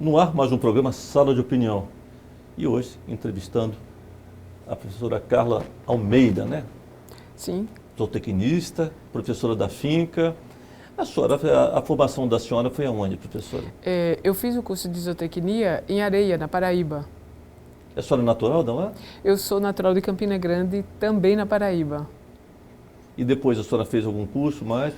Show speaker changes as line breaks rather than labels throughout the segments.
No ar, mais um programa Sala de Opinião. E hoje, entrevistando a professora Carla Almeida, né?
Sim.
Zootecnista, professora da finca. A formação da senhora foi aonde, professora?
Eu fiz o curso de zootecnia em Areia, na Paraíba.
A senhora é natural de lá?
Eu sou natural de Campina Grande, também na Paraíba.
E depois a senhora fez algum curso mais?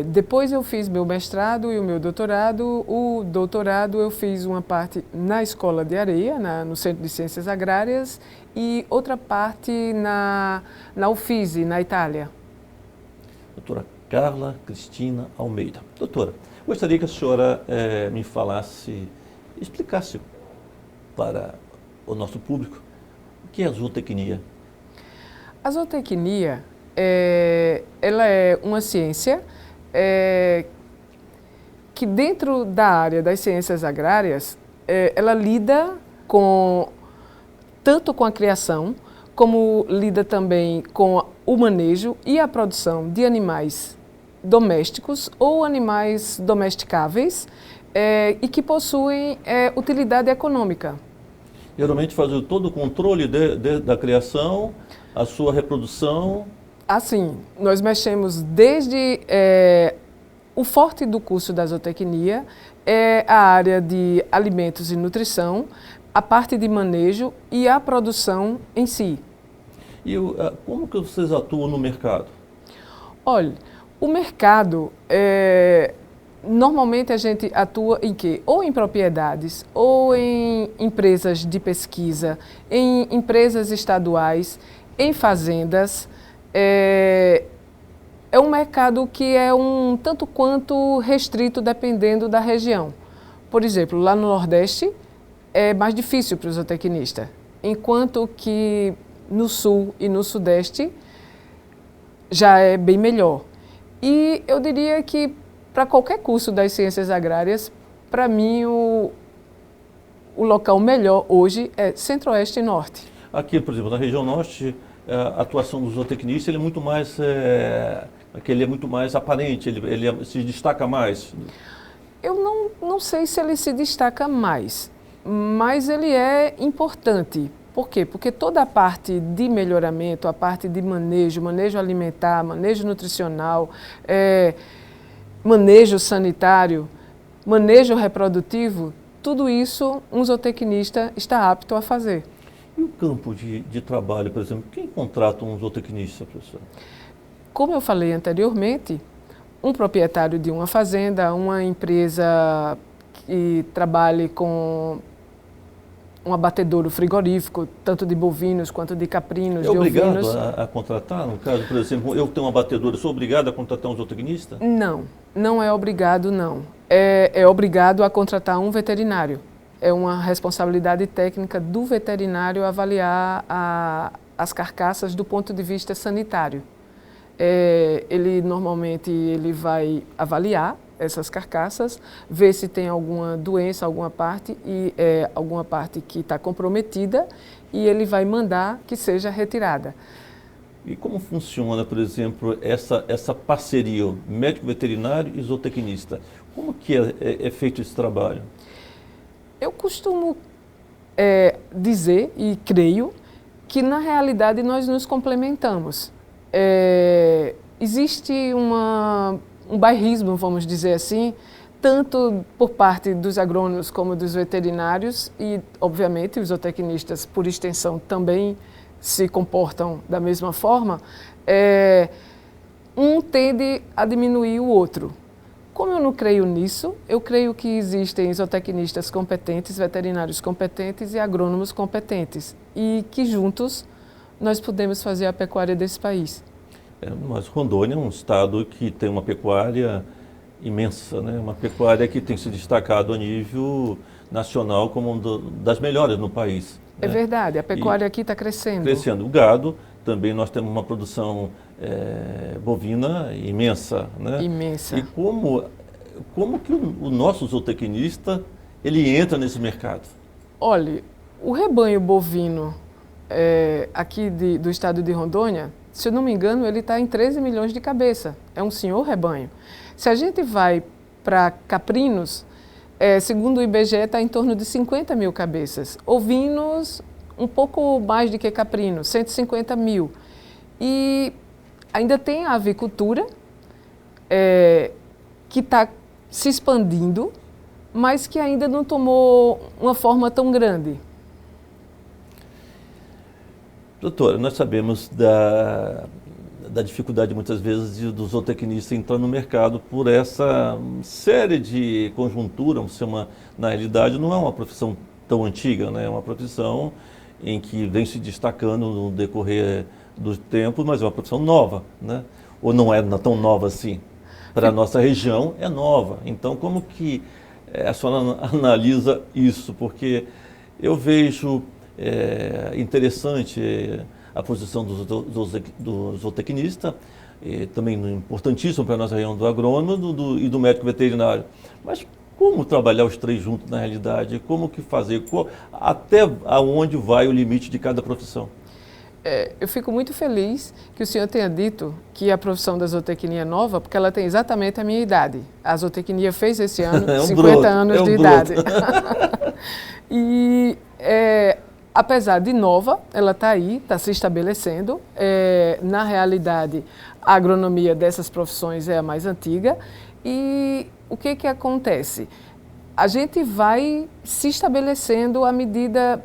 Depois eu fiz meu mestrado e o meu doutorado. O doutorado eu fiz uma parte na Escola de Areia, no Centro de Ciências Agrárias, e outra parte na Uffizi, na Itália.
Doutora Carla Cristina Almeida. Doutora, gostaria que a senhora me falasse, explicasse para o nosso público o que é a zootecnia.
A zootecnia ela é uma ciência que dentro da área das ciências agrárias, ela lida tanto com a criação, como lida também com o manejo e a produção de animais domésticos ou animais domesticáveis e que possuem utilidade econômica.
Geralmente faz todo o controle da criação, a sua reprodução.
Assim, nós mexemos desde o forte do curso da zootecnia é a área de alimentos e nutrição, a parte de manejo e a produção em si.
E como que vocês atuam no mercado?
Olha, o mercado, normalmente a gente atua em quê? Ou em propriedades, ou em empresas de pesquisa, em empresas estaduais, em fazendas. É um mercado que é um tanto quanto restrito dependendo da região. Por exemplo, lá no Nordeste é mais difícil para o zootecnista, enquanto que no Sul e no Sudeste já é bem melhor. E eu diria que para qualquer curso das ciências agrárias, para mim o local melhor hoje é Centro-Oeste e Norte.
Aqui, por exemplo, na região Norte, a atuação do zootecnista ele é muito mais, aparente, ele se destaca mais.
Eu não sei se ele se destaca mais, mas ele é importante. Por quê? Porque toda a parte de melhoramento, a parte de manejo alimentar, manejo nutricional, manejo sanitário, manejo reprodutivo, tudo isso um zootecnista está apto a fazer.
E o campo de trabalho, por exemplo, quem contrata um zootecnista, professor?
Como eu falei anteriormente, um proprietário de uma fazenda, uma empresa que trabalhe com um abatedouro frigorífico, tanto de bovinos quanto de caprinos, de ovinos.
É obrigado a contratar? No caso, por exemplo, eu tenho um abatedouro, sou obrigado a contratar um zootecnista?
Não é obrigado, não. É obrigado a contratar um veterinário. É uma responsabilidade técnica do veterinário avaliar as carcaças do ponto de vista sanitário. Ele vai avaliar essas carcaças, ver se tem alguma doença, alguma parte que está comprometida, e ele vai mandar que seja retirada.
E como funciona, por exemplo, essa parceria médico veterinário e zootecnista? Como que é feito esse trabalho?
Eu costumo dizer e creio que na realidade nós nos complementamos. Existe um bairrismo, vamos dizer assim, tanto por parte dos agrônomos como dos veterinários e, obviamente, os zootecnistas, por extensão, também se comportam da mesma forma. Um tende a diminuir o outro. Como eu não creio nisso, eu creio que existem zootecnistas competentes, veterinários competentes e agrônomos competentes e que juntos nós podemos fazer a pecuária desse país.
Mas Rondônia é um estado que tem uma pecuária imensa, né? Uma pecuária que tem se destacado a nível nacional como das melhores no país.
É verdade, a pecuária aqui está crescendo.
Crescendo. O gado, também nós temos uma produção bovina imensa, né?
Imensa.
E como que o nosso zootecnista ele entra nesse mercado?
Olha, o rebanho bovino aqui do estado de Rondônia, se eu não me engano, ele está em 13 milhões de cabeça. É um senhor rebanho. Se a gente vai para caprinos, Segundo o IBGE, está em torno de 50 mil cabeças. Ovinos, um pouco mais do que caprinos, 150 mil. E ainda tem a avicultura, que está se expandindo, mas que ainda não tomou uma forma tão grande.
Doutora, nós sabemos da dificuldade muitas vezes do zootecnista entrar no mercado por essa série de conjuntura, na realidade não é uma profissão tão antiga, né? É uma profissão em que vem se destacando no decorrer do tempo, mas é uma profissão nova, né? Ou não é tão nova assim? Para a nossa região é nova. Então, como que a senhora analisa isso? Porque eu vejo interessante a posição do zootecnista, também importantíssimo para a nossa região do agrônomo e do médico veterinário. Mas como trabalhar os três juntos na realidade? Como que fazer? Até aonde vai o limite de cada profissão?
Eu fico muito feliz que o senhor tenha dito que a profissão da zootecnia é nova, porque ela tem exatamente a minha idade. A zootecnia fez esse ano 50 anos de idade. E, apesar de nova, ela está aí, está se estabelecendo. Na realidade, a agronomia dessas profissões é a mais antiga. E o que acontece? A gente vai se estabelecendo à medida...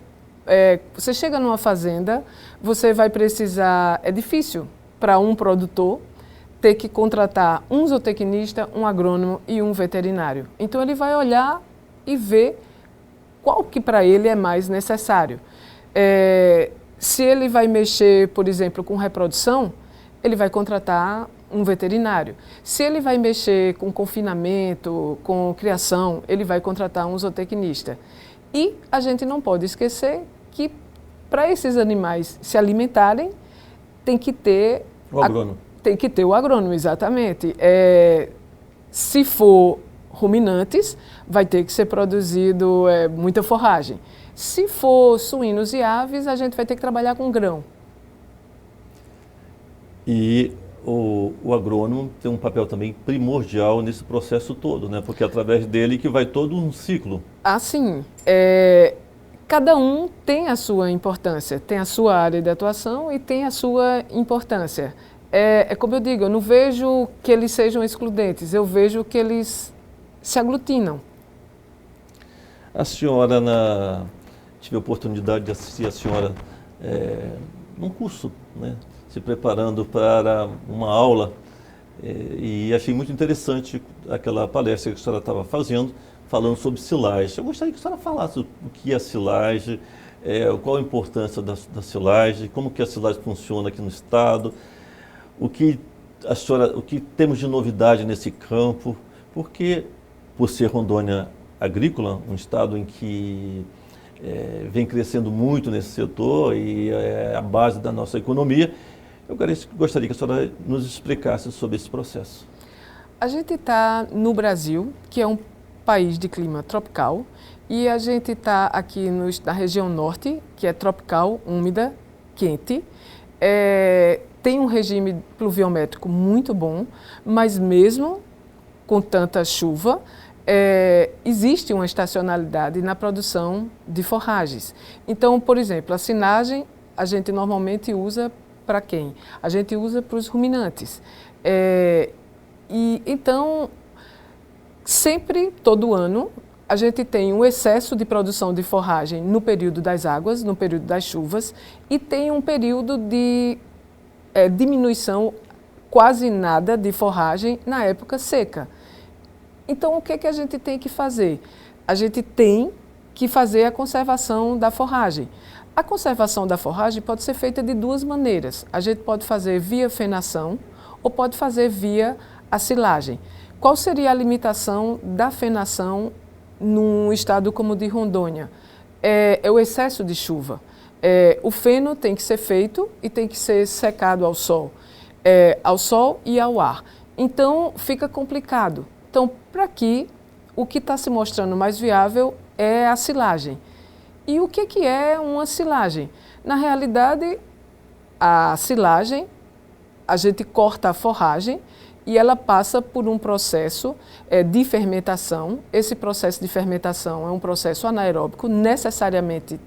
você chega numa fazenda, você vai precisar... É difícil para um produtor ter que contratar um zootecnista, um agrônomo e um veterinário. Então, ele vai olhar e ver qual que para ele é mais necessário. Se ele vai mexer, por exemplo, com reprodução, ele vai contratar um veterinário. Se ele vai mexer com confinamento, com criação, ele vai contratar um zootecnista. E a gente não pode esquecer que para esses animais se alimentarem, tem que ter...
O agrônomo.
Tem que ter o agrônomo, exatamente. Se for ruminantes, vai ter que ser produzido muita forragem. Se for suínos e aves, a gente vai ter que trabalhar com grão.
E o agrônomo tem um papel também primordial nesse processo todo, né? Porque é através dele que vai todo um ciclo.
Sim. Cada um tem a sua importância, tem a sua área de atuação e tem a sua importância. Como eu digo, eu não vejo que eles sejam excludentes, eu vejo que eles se aglutinam.
A senhora, tive a oportunidade de assistir a senhora num curso, né? Se preparando para uma aula, e achei muito interessante aquela palestra que a senhora estava fazendo, falando sobre silagem. Eu gostaria que a senhora falasse o que é a silagem, qual a importância da silagem, como que a silagem funciona aqui no estado, o que temos de novidade nesse campo, porque, por ser Rondônia agrícola, um estado em que vem crescendo muito nesse setor e é a base da nossa economia, eu gostaria que a senhora nos explicasse sobre esse processo.
A gente está no Brasil, que é um país de clima tropical, e a gente está aqui na região norte, que é tropical, úmida, quente. Tem um regime pluviométrico muito bom, mas mesmo com tanta chuva, existe uma estacionalidade na produção de forragens. Então, por exemplo, a silagem a gente normalmente usa para quem? A gente usa para os ruminantes. Então, sempre, todo ano, a gente tem um excesso de produção de forragem no período das águas, no período das chuvas, e tem um período de diminuição, quase nada de forragem na época seca. Então, o que a gente tem que fazer? A gente tem que fazer a conservação da forragem. A conservação da forragem pode ser feita de duas maneiras. A gente pode fazer via fenação ou pode fazer via a silagem. Qual seria a limitação da fenação num estado como o de Rondônia? É o excesso de chuva. O feno tem que ser feito e tem que ser secado ao sol e ao ar. Então, fica complicado. Então, para aqui, o que está se mostrando mais viável é a silagem. E o que é uma silagem? Na realidade, a silagem, a gente corta a forragem e ela passa por um processo de fermentação. Esse processo de fermentação é um processo anaeróbico, necessariamente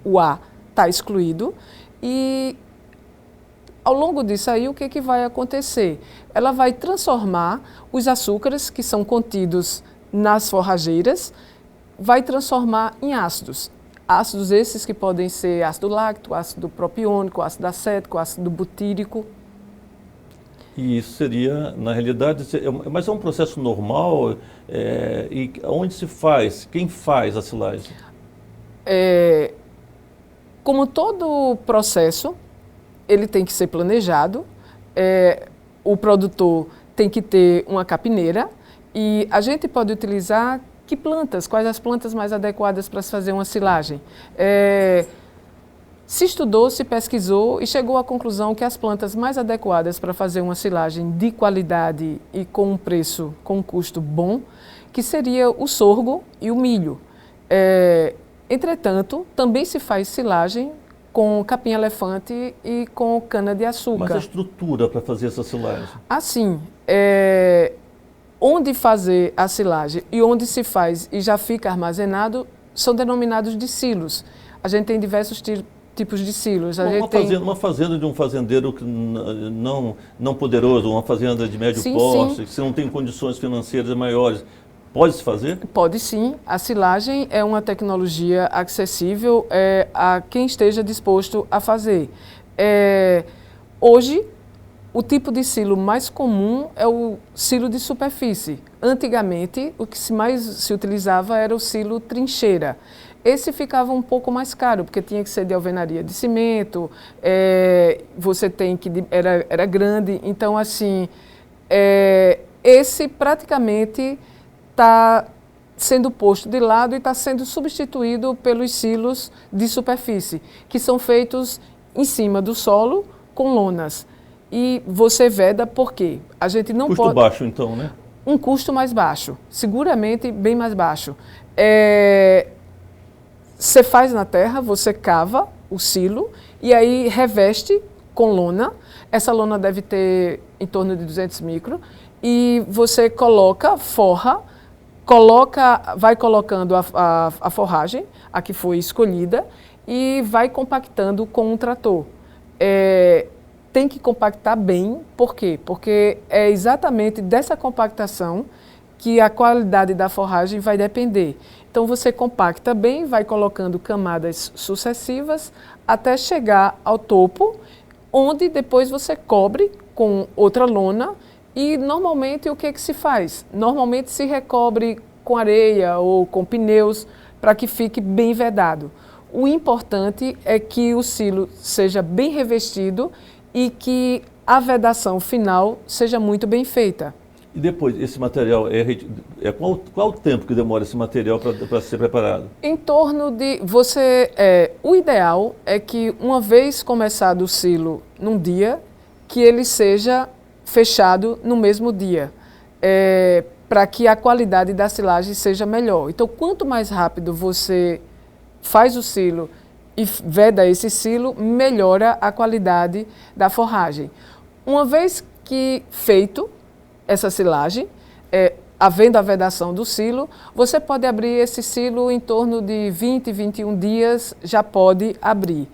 o ar está excluído, e ao longo disso aí, o que vai acontecer? Ela vai transformar os açúcares que são contidos nas forrageiras, vai transformar em ácidos. Ácidos esses que podem ser ácido láctico, ácido propiônico, ácido acético, ácido butírico.
E isso seria, na realidade, mas é um processo normal, e onde se faz? Quem faz a silagem?
Como todo processo, ele tem que ser planejado, o produtor tem que ter uma capineira e a gente pode utilizar que plantas, quais as plantas mais adequadas para se fazer uma silagem. Se estudou, se pesquisou e chegou à conclusão que as plantas mais adequadas para fazer uma silagem de qualidade e com um preço, com um custo bom, que seria o sorgo e o milho. Entretanto, também se faz silagem com capim-elefante e com cana-de-açúcar.
Mas a estrutura para fazer essa silagem?
Assim, onde fazer a silagem e onde se faz e já fica armazenado são denominados de silos. A gente tem diversos tipos de silos.
Uma fazenda de um fazendeiro não poderoso, uma fazenda de médio porte, que não tem condições financeiras maiores, pode-se fazer? Pode
sim. A silagem é uma tecnologia acessível a quem esteja disposto a fazer. Hoje, o tipo de silo mais comum é o silo de superfície. Antigamente, o que mais se utilizava era o silo trincheira. Esse ficava um pouco mais caro, porque tinha que ser de alvenaria de cimento, era grande. Então, assim, esse praticamente está sendo posto de lado e está sendo substituído pelos silos de superfície, que são feitos em cima do solo com lonas. E você veda por quê? A gente não pode...
Custo baixo, então, né?
Um custo mais baixo, seguramente bem mais baixo. Você faz na terra, você cava o silo e aí reveste com lona. Essa lona deve ter em torno de 200 micro e você vai colocando a forragem, a que foi escolhida, e vai compactando com um trator. Tem que compactar bem, por quê? Porque é exatamente dessa compactação que a qualidade da forragem vai depender. Então você compacta bem, vai colocando camadas sucessivas até chegar ao topo, onde depois você cobre com outra lona. E normalmente o que se faz? Normalmente se recobre com areia ou com pneus para que fique bem vedado. O importante é que o silo seja bem revestido e que a vedação final seja muito bem feita.
E depois, esse material, qual o tempo que demora esse material para ser preparado?
Em torno de... o ideal é que uma vez começado o silo num dia, que ele seja fechado no mesmo dia, para que a qualidade da silagem seja melhor. Então, quanto mais rápido você faz o silo e veda esse silo, melhora a qualidade da forragem. Uma vez que feito essa silagem, havendo a vedação do silo, você pode abrir esse silo em torno de 20, 21 dias, já pode abrir.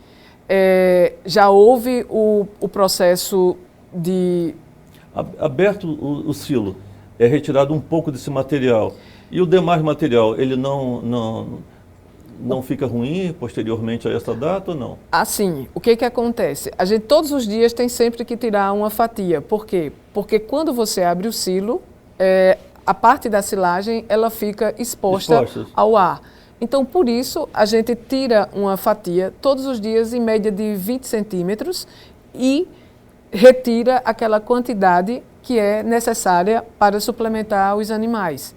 Já houve o processo de...
Aberto o silo, é retirado um pouco desse material. E o demais material, ele não fica ruim posteriormente a essa data ou não?
Assim, o que acontece? A gente todos os dias tem sempre que tirar uma fatia. Por quê? Porque quando você abre o silo, a parte da silagem ela fica exposta ao ar. Então, por isso, a gente tira uma fatia todos os dias em média de 20 centímetros e retira aquela quantidade que é necessária para suplementar os animais.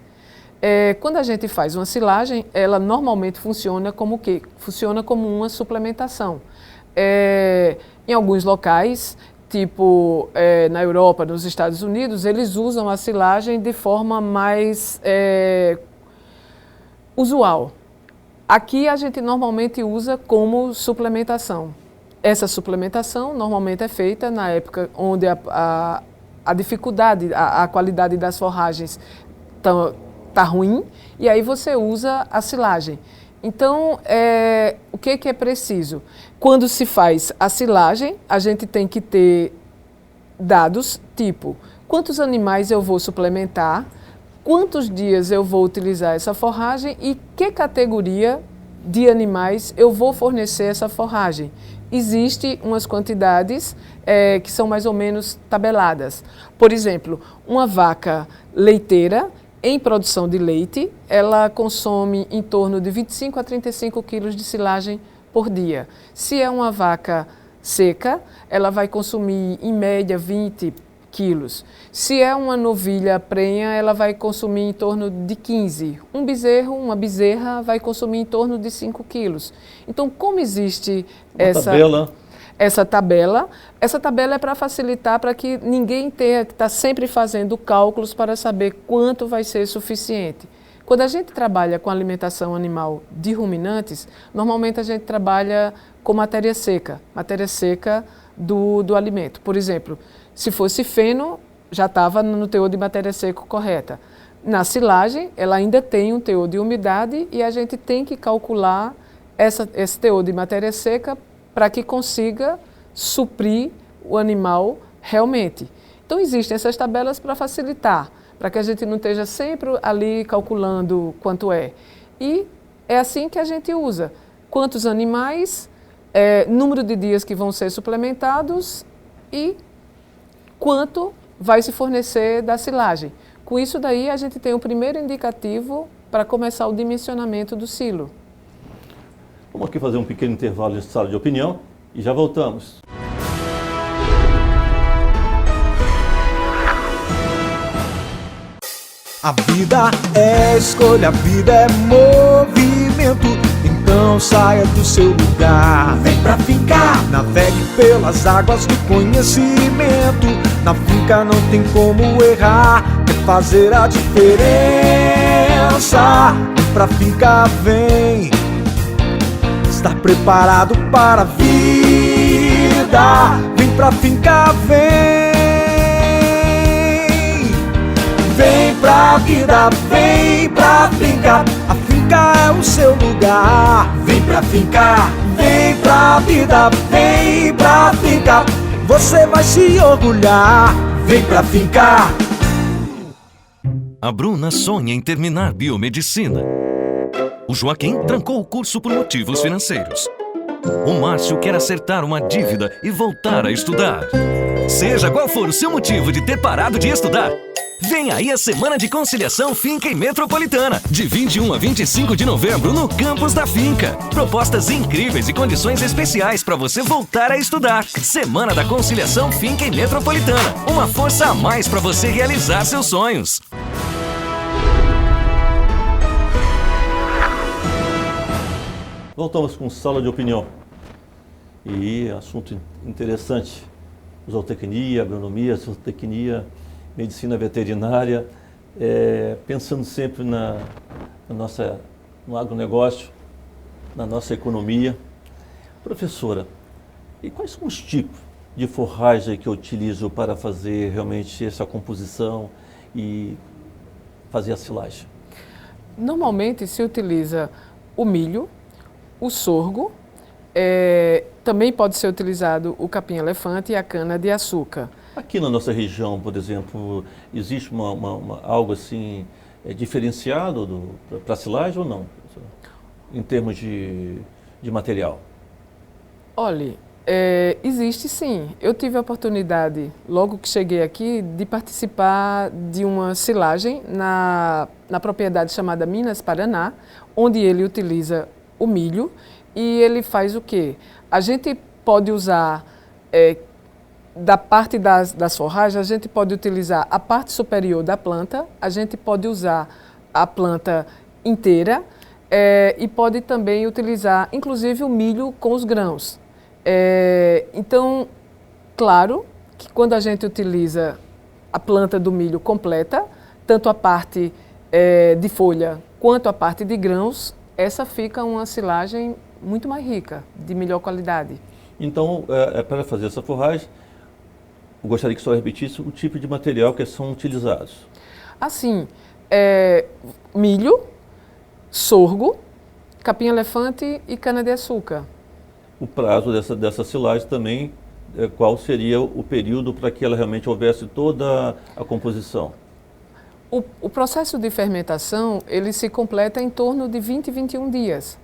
Quando a gente faz uma silagem, ela normalmente funciona como o quê? Funciona como uma suplementação. Em alguns locais, tipo na Europa, nos Estados Unidos, eles usam a silagem de forma mais usual. Aqui a gente normalmente usa como suplementação. Essa suplementação normalmente é feita na época onde a dificuldade, a qualidade das forragens tá ruim, e aí você usa a silagem. Então, o que é preciso? Quando se faz a silagem, a gente tem que ter dados tipo quantos animais eu vou suplementar, quantos dias eu vou utilizar essa forragem e que categoria de animais eu vou fornecer essa forragem. Existem umas quantidades que são mais ou menos tabeladas. Por exemplo, uma vaca leiteira em produção de leite, ela consome em torno de 25 a 35 quilos de silagem por dia. Se é uma vaca seca, ela vai consumir em média 20 quilos. Se é uma novilha prenha, ela vai consumir em torno de 15. Um bezerro, uma bezerra vai consumir em torno de 5 quilos. Então, como existe essa tabela é para facilitar, para que ninguém tenha que estar sempre fazendo cálculos para saber quanto vai ser suficiente. Quando a gente trabalha com alimentação animal de ruminantes, normalmente a gente trabalha com matéria seca do alimento. Por exemplo, se fosse feno, já estava no teor de matéria seca correta. Na silagem, ela ainda tem um teor de umidade e a gente tem que calcular esse teor de matéria seca para que consiga suprir o animal realmente. Então, existem essas tabelas para facilitar, para que a gente não esteja sempre ali calculando quanto é. E é assim que a gente usa. Quantos animais, número de dias que vão ser suplementados e quanto vai se fornecer da silagem. Com isso daí, a gente tem o primeiro indicativo para começar o dimensionamento do silo.
Vamos aqui fazer um pequeno intervalo de sala de opinião e já voltamos.
A vida é escolha, a vida é movimento. Então saia do seu lugar, vem pra fincar. Navegue pelas águas do conhecimento. Na finca não tem como errar, é fazer a diferença. Vem pra finca, vem estar preparado para a vida. Vem pra finca, vem. Vem pra vida, vem pra finca. A finca é o seu lugar. Vem pra finca, vem pra vida, vem pra finca. Você vai se orgulhar. Vem pra finca.
A Bruna sonha em terminar biomedicina. O Joaquim trancou o curso por motivos financeiros. O Márcio quer acertar uma dívida e voltar a estudar. Seja qual for o seu motivo de ter parado de estudar, vem aí a Semana de Conciliação Finca e Metropolitana, de 21 a 25 de novembro no campus da Finca. Propostas incríveis e condições especiais para você voltar a estudar. Semana da Conciliação Finca e Metropolitana, uma força a mais para você realizar seus sonhos.
Voltamos com sala de opinião. E assunto interessante: zootecnia, agronomia, zootecnia, medicina veterinária, pensando sempre no agronegócio, na nossa economia. Professora, e quais são os tipos de forragem que eu utilizo para fazer realmente essa composição e fazer a silagem?
Normalmente se utiliza o milho, o sorgo, também pode ser utilizado o capim-elefante e a cana-de-açúcar.
Aqui na nossa região, por exemplo, existe algo assim diferenciado para a silagem ou não, em termos de material?
Olha, existe sim. Eu tive a oportunidade, logo que cheguei aqui, de participar de uma silagem na propriedade chamada Minas Paraná, onde ele utiliza o milho e ele faz o quê? A gente pode usar, da parte das forragens, a gente pode utilizar a parte superior da planta, a gente pode usar a planta inteira e pode também utilizar, inclusive, o milho com os grãos. Então, claro que quando a gente utiliza a planta do milho completa, tanto a parte de folha quanto a parte de grãos, essa fica uma silagem muito mais rica, de melhor qualidade.
Então, para fazer essa forragem, eu gostaria que a senhora repetisse o tipo de material que são utilizados.
Assim, milho, sorgo, capim-elefante e cana-de-açúcar.
O prazo dessa silagem também, qual seria o período para que ela realmente houvesse toda a composição?
O processo de fermentação, ele se completa em torno de 20 e 21 dias,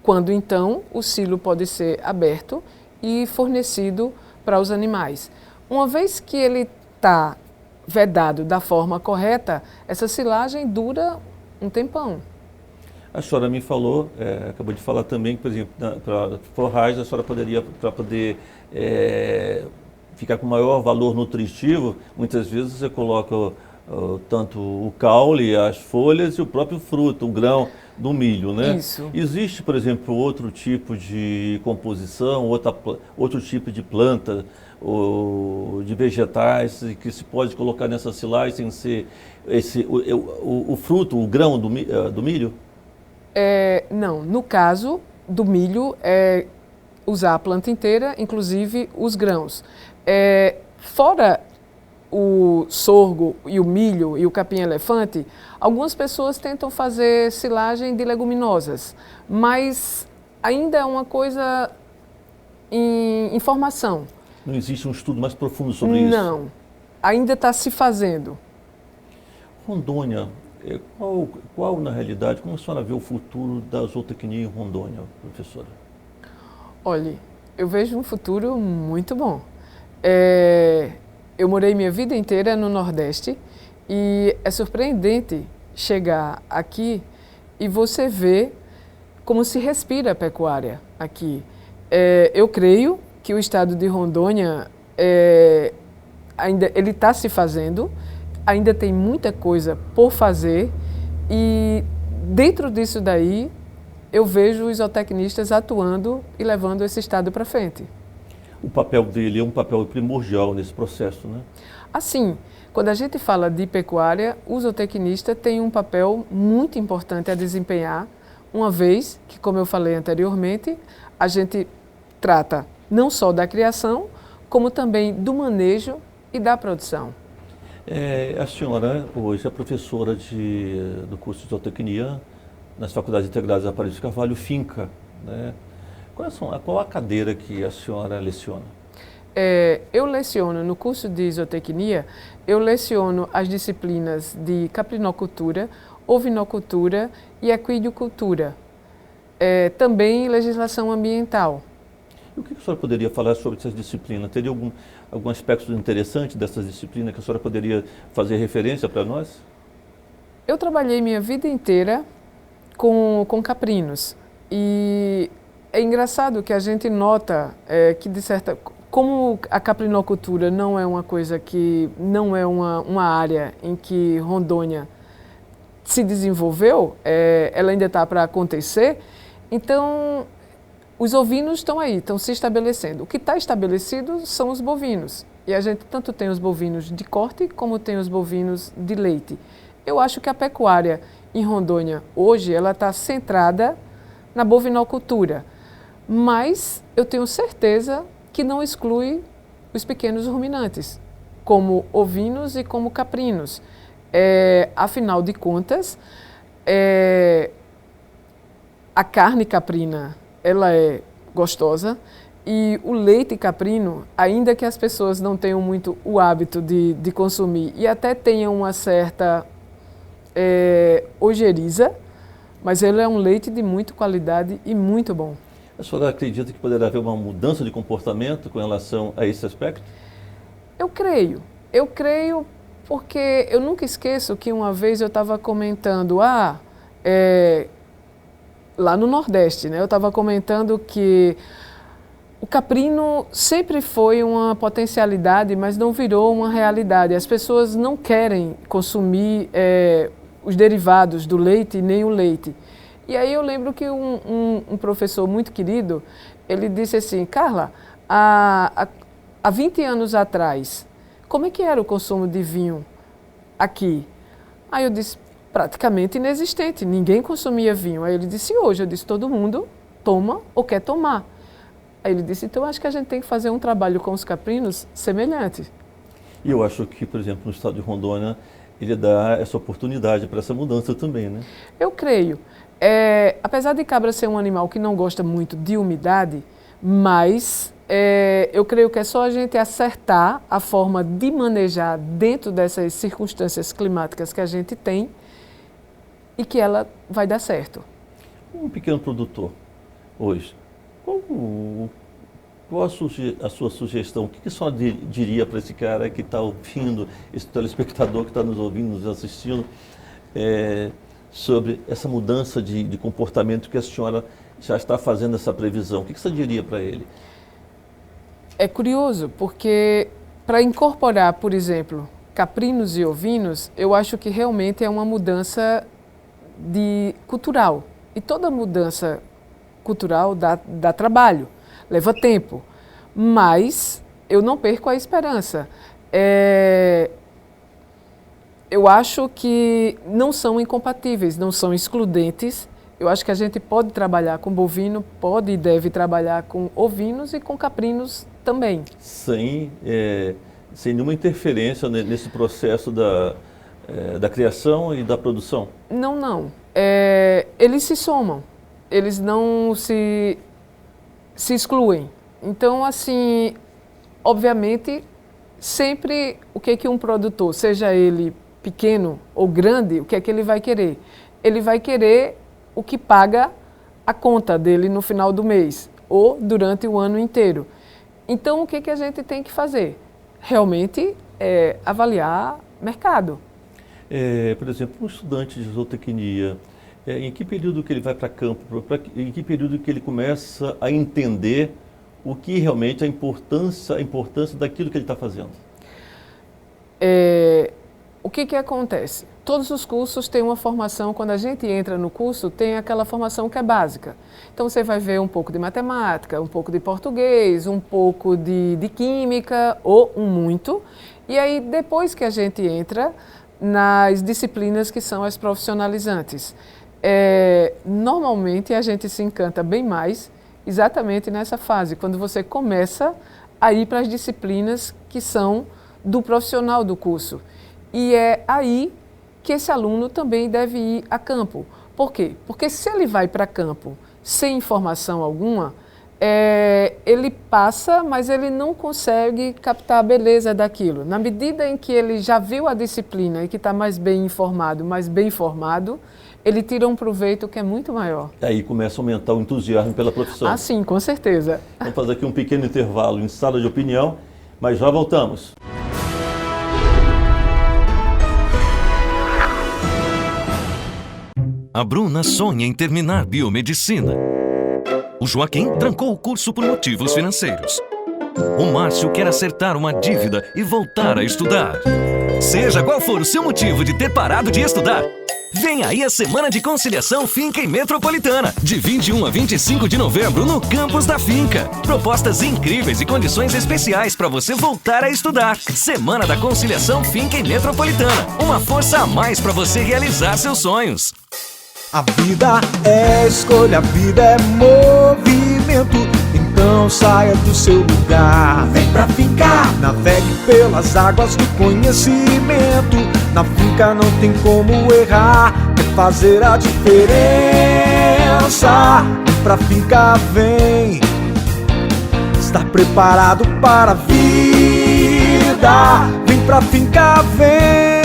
quando então o silo pode ser aberto e fornecido para os animais. Uma vez que ele está vedado da forma correta, essa silagem dura um tempão.
A senhora me falou, acabou de falar também que, por exemplo, para forragem, a senhora poderia, para poder ficar com maior valor nutritivo, muitas vezes você coloca tanto o caule, as folhas e o próprio fruto, o grão do milho, né?
Isso.
Existe, por exemplo, outro tipo de composição, outro tipo de planta ou de vegetais que se pode colocar nessa silagem sem ser o fruto, o grão do milho?
Não, no caso do milho, é usar a planta inteira, inclusive os grãos. Fora o sorgo e o milho e o capim-elefante, algumas pessoas tentam fazer silagem de leguminosas, mas ainda é uma coisa em formação.
Não existe um estudo mais profundo sobre isso?
Não, ainda está se fazendo.
Rondônia, qual na realidade, como a senhora vê o futuro da zootecnia em Rondônia, professora?
Olha, eu vejo um futuro muito bom. Eu morei minha vida inteira no Nordeste e é surpreendente chegar aqui e você ver como se respira a pecuária aqui. Eu creio que o estado de Rondônia ainda ele está se fazendo, ainda tem muita coisa por fazer e dentro disso daí eu vejo os zootecnistas atuando e levando esse estado para frente.
O papel dele é um papel primordial nesse processo, né?
Assim, quando a gente fala de pecuária, o zootecnista tem um papel muito importante a desempenhar, uma vez que, como eu falei anteriormente, a gente trata não só da criação, como também do manejo e da produção.
A senhora hoje é professora do curso de zootecnia nas Faculdades Integradas Aparício de Carvalho, FINCA, né? Qual a cadeira que a senhora leciona?
Eu leciono no curso de zootecnia, eu leciono as disciplinas de caprinocultura, ovinocultura e equidicultura. Também legislação ambiental.
E o que a senhora poderia falar sobre essas disciplinas? Teria algum aspecto interessante dessas disciplinas que a senhora poderia fazer referência para nós?
Eu trabalhei minha vida inteira com caprinos e é engraçado que a gente nota que como a caprinocultura não é uma coisa que não é uma área em que Rondônia se desenvolveu, ela ainda está para acontecer, então os ovinos estão aí, estão se estabelecendo. O que está estabelecido são os bovinos e a gente tanto tem os bovinos de corte como tem os bovinos de leite. Eu acho que a pecuária em Rondônia hoje ela está centrada na bovinocultura, mas eu tenho certeza que não exclui os pequenos ruminantes, como ovinos e como caprinos. Afinal de contas, a carne caprina ela é gostosa e o leite caprino, ainda que as pessoas não tenham muito o hábito de consumir e até tenham uma certa ojeriza, mas ele é um leite de muita qualidade e muito bom.
A senhora acredita que poderá haver uma mudança de comportamento com relação a esse aspecto? Eu
creio porque eu nunca esqueço que uma vez eu estava comentando, lá no Nordeste, né, eu estava comentando que o caprino sempre foi uma potencialidade, mas não virou uma realidade. As pessoas não querem consumir os derivados do leite nem o leite. E aí eu lembro que um professor muito querido, ele disse assim, Carla, há 20 anos atrás, como é que era o consumo de vinho aqui? Aí eu disse, praticamente inexistente, ninguém consumia vinho. Aí ele disse, hoje, eu disse, todo mundo toma ou quer tomar. Aí ele disse, então acho que a gente tem que fazer um trabalho com os caprinos semelhante.
E eu acho que, por exemplo, no estado de Rondônia, ele dá essa oportunidade para essa mudança também, né?
Eu creio. Apesar de cabra ser um animal que não gosta muito de umidade, mas eu creio que é só a gente acertar a forma de manejar dentro dessas circunstâncias climáticas que a gente tem e que ela vai dar certo.
Um pequeno produtor, hoje, qual a sua sugestão? O que a senhora diria para esse cara que está ouvindo, esse telespectador que está nos ouvindo, nos assistindo, sobre essa mudança de comportamento que a senhora já está fazendo essa previsão? O que você diria para ele?
É curioso, porque para incorporar, por exemplo, caprinos e ovinos, eu acho que realmente é uma mudança cultural. E toda mudança cultural dá trabalho, leva tempo. Mas eu não perco a esperança. Eu acho que não são incompatíveis, não são excludentes. Eu acho que a gente pode trabalhar com bovino, pode e deve trabalhar com ovinos e com caprinos também.
Sem nenhuma interferência nesse processo da criação e da produção?
Não. Eles se somam, eles não se excluem. Então, assim, obviamente, sempre o que um produtor, seja ele pequeno ou grande, o que é que ele vai querer? Ele vai querer o que paga a conta dele no final do mês ou durante o ano inteiro. Então, o que a gente tem que fazer? Realmente avaliar mercado.
Por exemplo, um estudante de zootecnia, em que período que ele vai para campo, em que período que ele começa a entender o que realmente a importância daquilo que ele está fazendo?
O que acontece? Todos os cursos têm uma formação, quando a gente entra no curso, tem aquela formação que é básica. Então você vai ver um pouco de matemática, um pouco de português, um pouco de química ou muito. E aí depois que a gente entra nas disciplinas que são as profissionalizantes. Normalmente a gente se encanta bem mais exatamente nessa fase, quando você começa a ir para as disciplinas que são do profissional do curso. E é aí que esse aluno também deve ir a campo. Por quê? Porque se ele vai para campo sem informação alguma, ele passa, mas ele não consegue captar a beleza daquilo. Na medida em que ele já viu a disciplina e que está mais bem informado, mais bem formado, ele tira um proveito que é muito maior.
Aí começa a aumentar o entusiasmo pela profissão.
Ah, sim, com certeza.
Vamos fazer aqui um pequeno intervalo em sala de opinião, mas já voltamos.
A Bruna sonha em terminar biomedicina. O Joaquim trancou o curso por motivos financeiros. O Márcio quer acertar uma dívida e voltar a estudar. Seja qual for o seu motivo de ter parado de estudar, vem aí a Semana de Conciliação Finca e Metropolitana, de 21 a 25 de novembro no campus da Finca. Propostas incríveis e condições especiais para você voltar a estudar. Semana da Conciliação Finca e Metropolitana, uma força a mais para você realizar seus sonhos.
A vida é escolha, a vida é movimento. Então saia do seu lugar, vem pra Finca. Navegue pelas águas do conhecimento. Na Finca não tem como errar, é fazer a diferença. Vem pra Finca, vem. Estar preparado para a vida. Vem pra Finca, vem.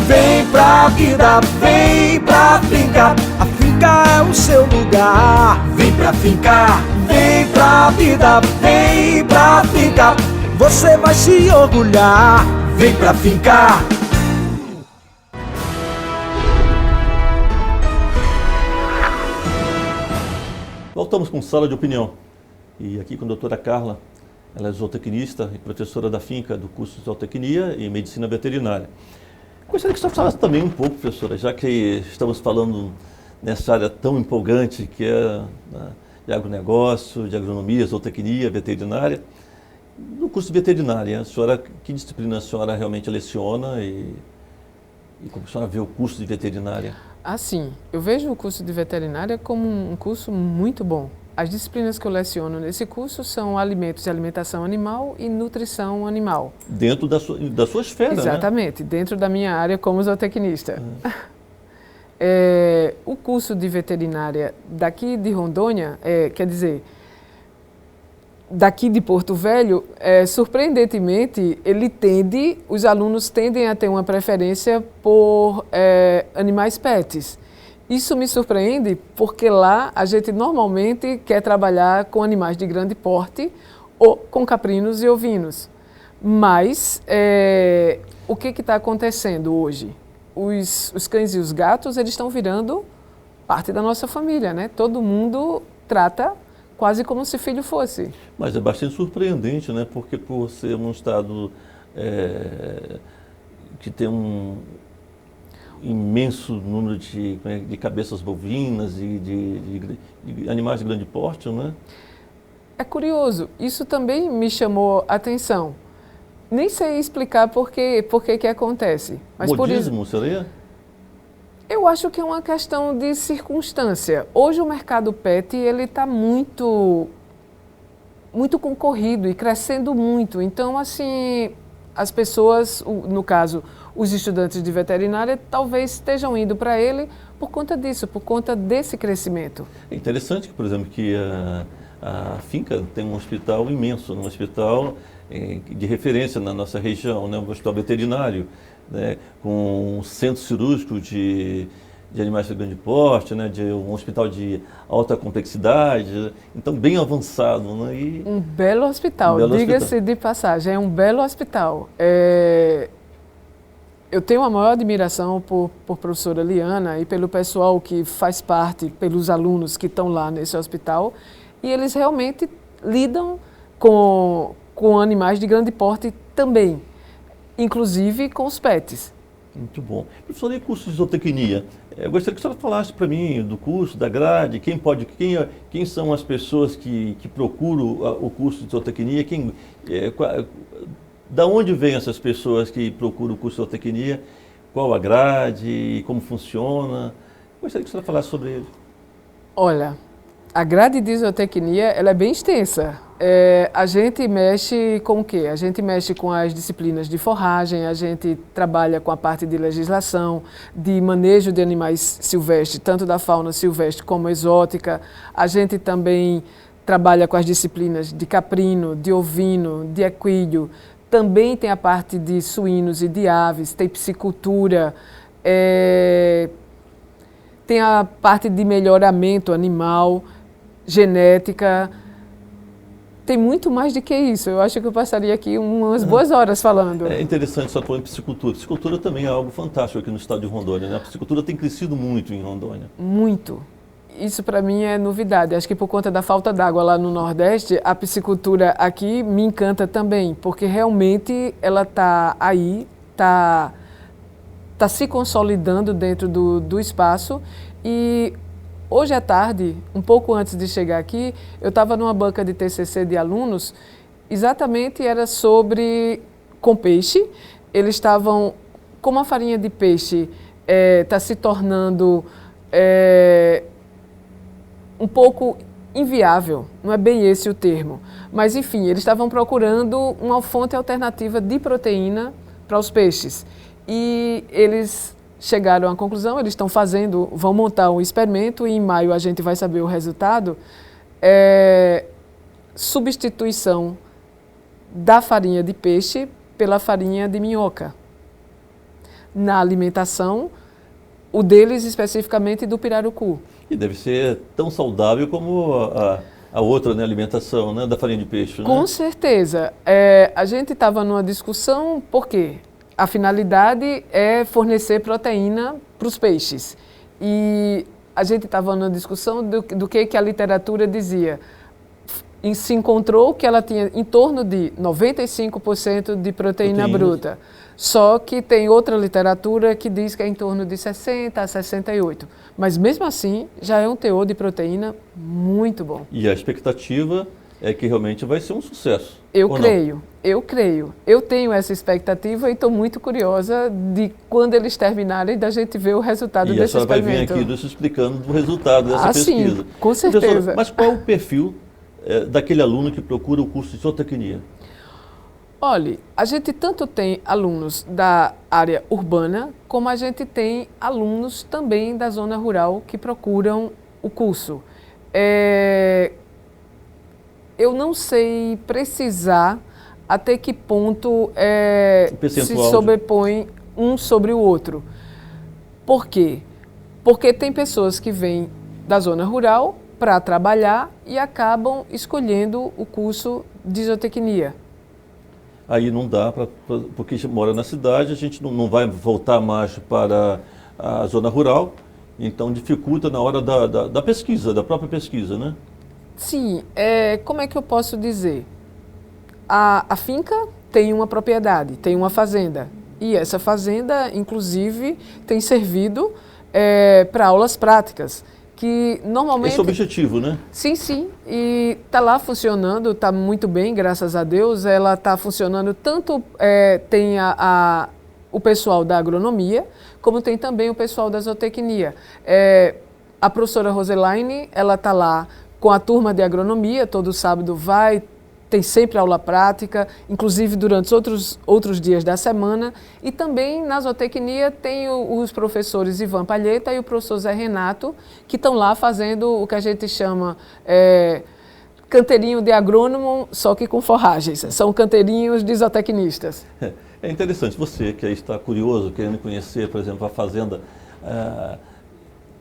Vem pra vida, vem pra Finca. A Finca é o seu lugar. Vem pra Finca, vem pra vida, vem pra Finca. Você vai se orgulhar. Vem pra Finca.
Voltamos com sala de opinião. E aqui com a doutora Carla, ela é zootecnista e professora da Finca do curso de zootecnia e medicina veterinária. Gostaria que você falasse também um pouco, professora, já que estamos falando nessa área tão empolgante que é de agronegócio, de agronomia, zootecnia, veterinária. No curso de veterinária, que disciplina a senhora realmente leciona e como a senhora vê o curso de veterinária?
Assim, eu vejo o curso de veterinária como um curso muito bom. As disciplinas que eu leciono nesse curso são alimentos e alimentação animal e nutrição animal.
Dentro da sua esfera, né?
Exatamente, dentro da minha área como zootecnista. O curso de veterinária daqui de Rondônia, quer dizer, daqui de Porto Velho, surpreendentemente, os alunos tendem a ter uma preferência por animais pets. Isso me surpreende porque lá a gente normalmente quer trabalhar com animais de grande porte ou com caprinos e ovinos. Mas o que está acontecendo hoje? Os cães e os gatos, eles estão virando parte da nossa família, né? Todo mundo trata quase como se filho fosse.
Mas é bastante surpreendente, né? Porque por ser um estado que tem um imenso número de cabeças bovinas e de animais de grande porte, né?
É curioso, isso também me chamou a atenção. Nem sei explicar por que acontece. Mas
Modismo, seria?
Eu acho que é uma questão de circunstância. Hoje o mercado pet está muito concorrido e crescendo muito. Então, assim, as pessoas, no caso, os estudantes de veterinária, talvez estejam indo para ele por conta disso, por conta desse crescimento.
É interessante que, por exemplo, que a finca tem um hospital imenso, um hospital de referência na nossa região, né? Um hospital veterinário, né? Com um centro cirúrgico de animais de grande porte, né? De um hospital de alta complexidade, então bem avançado. Né?
Um belo hospital, diga-se de passagem, é um belo hospital. Eu tenho a maior admiração por professora Liana e pelo pessoal que faz parte, pelos alunos que estão lá nesse hospital, e eles realmente lidam com animais de grande porte também, inclusive com os pets.
Muito bom. Professor, e curso de zootecnia? Eu gostaria que a senhora falasse para mim do curso, da grade, quem são as pessoas que procuram o curso de zootecnia, da onde vêm essas pessoas que procuram o curso de zootecnia, qual a grade, como funciona? Gostaria que a senhora falasse sobre ele.
Olha, a grade de zootecnia ela é bem extensa. A gente mexe com o quê? A gente mexe com as disciplinas de forragem, a gente trabalha com a parte de legislação, de manejo de animais silvestres, tanto da fauna silvestre como exótica. A gente também trabalha com as disciplinas de caprino, de ovino, de equídeo. Também tem a parte de suínos e de aves, tem piscicultura, tem a parte de melhoramento animal, genética. Tem muito mais do que isso. Eu acho que eu passaria aqui umas boas horas falando.
É interessante só falar em piscicultura. Piscicultura também é algo fantástico aqui no estado de Rondônia, né? A piscicultura tem crescido muito em Rondônia.
Muito. Isso para mim é novidade. Acho que por conta da falta d'água lá no Nordeste, a piscicultura aqui me encanta também, porque realmente ela está aí, está se consolidando dentro do espaço. E hoje à tarde, um pouco antes de chegar aqui, eu estava numa banca de TCC de alunos, exatamente era com peixe. Eles estavam, como a farinha de peixe está se tornando um pouco inviável, não é bem esse o termo, mas enfim, eles estavam procurando uma fonte alternativa de proteína para os peixes e eles chegaram à conclusão, eles vão montar um experimento e em maio a gente vai saber o resultado, substituição da farinha de peixe pela farinha de minhoca. Na alimentação, o deles especificamente do pirarucu.
E deve ser tão saudável como a outra, né, alimentação, né, da farinha de peixe.
Com
né?
certeza. A gente estava numa discussão, por quê? A finalidade é fornecer proteína para os peixes. E a gente estava numa discussão do que a literatura dizia. E se encontrou que ela tinha em torno de 95% de proteína bruta. Só que tem outra literatura que diz que é em torno de 60% a 68%. Mas mesmo assim, já é um teor de proteína muito bom.
E a expectativa é que realmente vai ser um sucesso.
Eu
Ou
creio. Eu tenho essa expectativa e estou muito curiosa de quando eles terminarem da gente ver o resultado
E a
desse
senhora vai
experimento.
vir aqui nos explicando do resultado dessa pesquisa.
Sim, com certeza.
Professora, mas qual o perfil daquele aluno que procura o curso de zootecnia?
Olha, a gente tanto tem alunos da área urbana, como a gente tem alunos também da zona rural que procuram o curso. Eu não sei precisar até que ponto se sobrepõe um sobre o outro. Por quê? Porque tem pessoas que vêm da zona rural para trabalhar e acabam escolhendo o curso de zootecnia.
Aí não dá, porque a gente mora na cidade, a gente não vai voltar mais para a zona rural, então dificulta na hora da pesquisa, da própria pesquisa, né?
Sim, como é que eu posso dizer? A finca tem uma propriedade, tem uma fazenda, e essa fazenda, inclusive, tem servido para aulas práticas, que normalmente...
Esse é o objetivo, né?
Sim, e está lá funcionando, está muito bem, graças a Deus. Ela está funcionando, tanto tem o pessoal da agronomia, como tem também o pessoal da zootecnia. A professora Roselaine, ela está lá com a turma de agronomia, todo sábado tem sempre aula prática, inclusive durante outros dias da semana. E também na zootecnia tem os professores Ivan Palheta e o professor Zé Renato, que estão lá fazendo o que a gente chama canteirinho de agrônomo, só que com forragens. São canteirinhos de zootecnistas.
É interessante, você que aí está curioso, querendo conhecer, por exemplo, a fazenda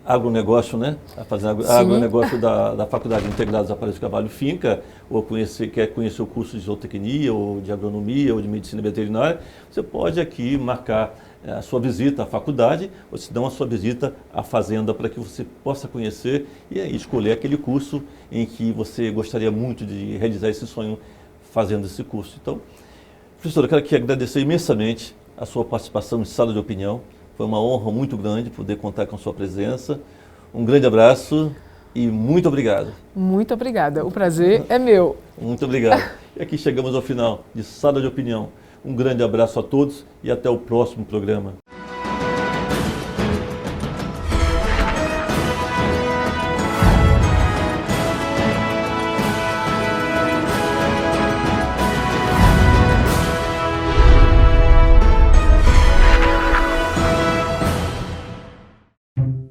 agronegócio, né? A fazenda agronegócio da Faculdade Integrada dos Aparelhos de Cavalo e Finca, ou quer conhecer o curso de zootecnia, ou de agronomia, ou de medicina veterinária, você pode aqui marcar a sua visita à faculdade, ou se não a sua visita à fazenda, para que você possa conhecer e aí escolher aquele curso em que você gostaria muito de realizar esse sonho fazendo esse curso. Então, professora, eu quero aqui agradecer imensamente a sua participação em Sala de Opinião. Foi uma honra muito grande poder contar com a sua presença. Um grande abraço e muito obrigado.
Muito obrigada. O prazer é meu.
Muito obrigado. E aqui chegamos ao final de Sala de Opinião. Um grande abraço a todos e até o próximo programa.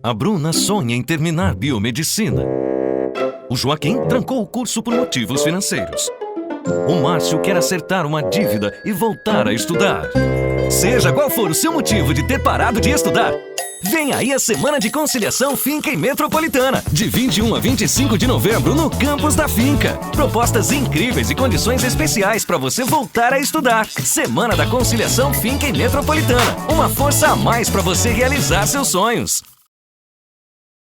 A Bruna sonha em terminar biomedicina. O Joaquim trancou o curso por motivos financeiros. O Márcio quer acertar uma dívida e voltar a estudar. Seja qual for o seu motivo de ter parado de estudar, vem aí a Semana de Conciliação Finca e Metropolitana, de 21 a 25 de novembro no campus da Finca. Propostas incríveis e condições especiais para você voltar a estudar. Semana da Conciliação Finca e Metropolitana, uma força a mais para você realizar seus sonhos.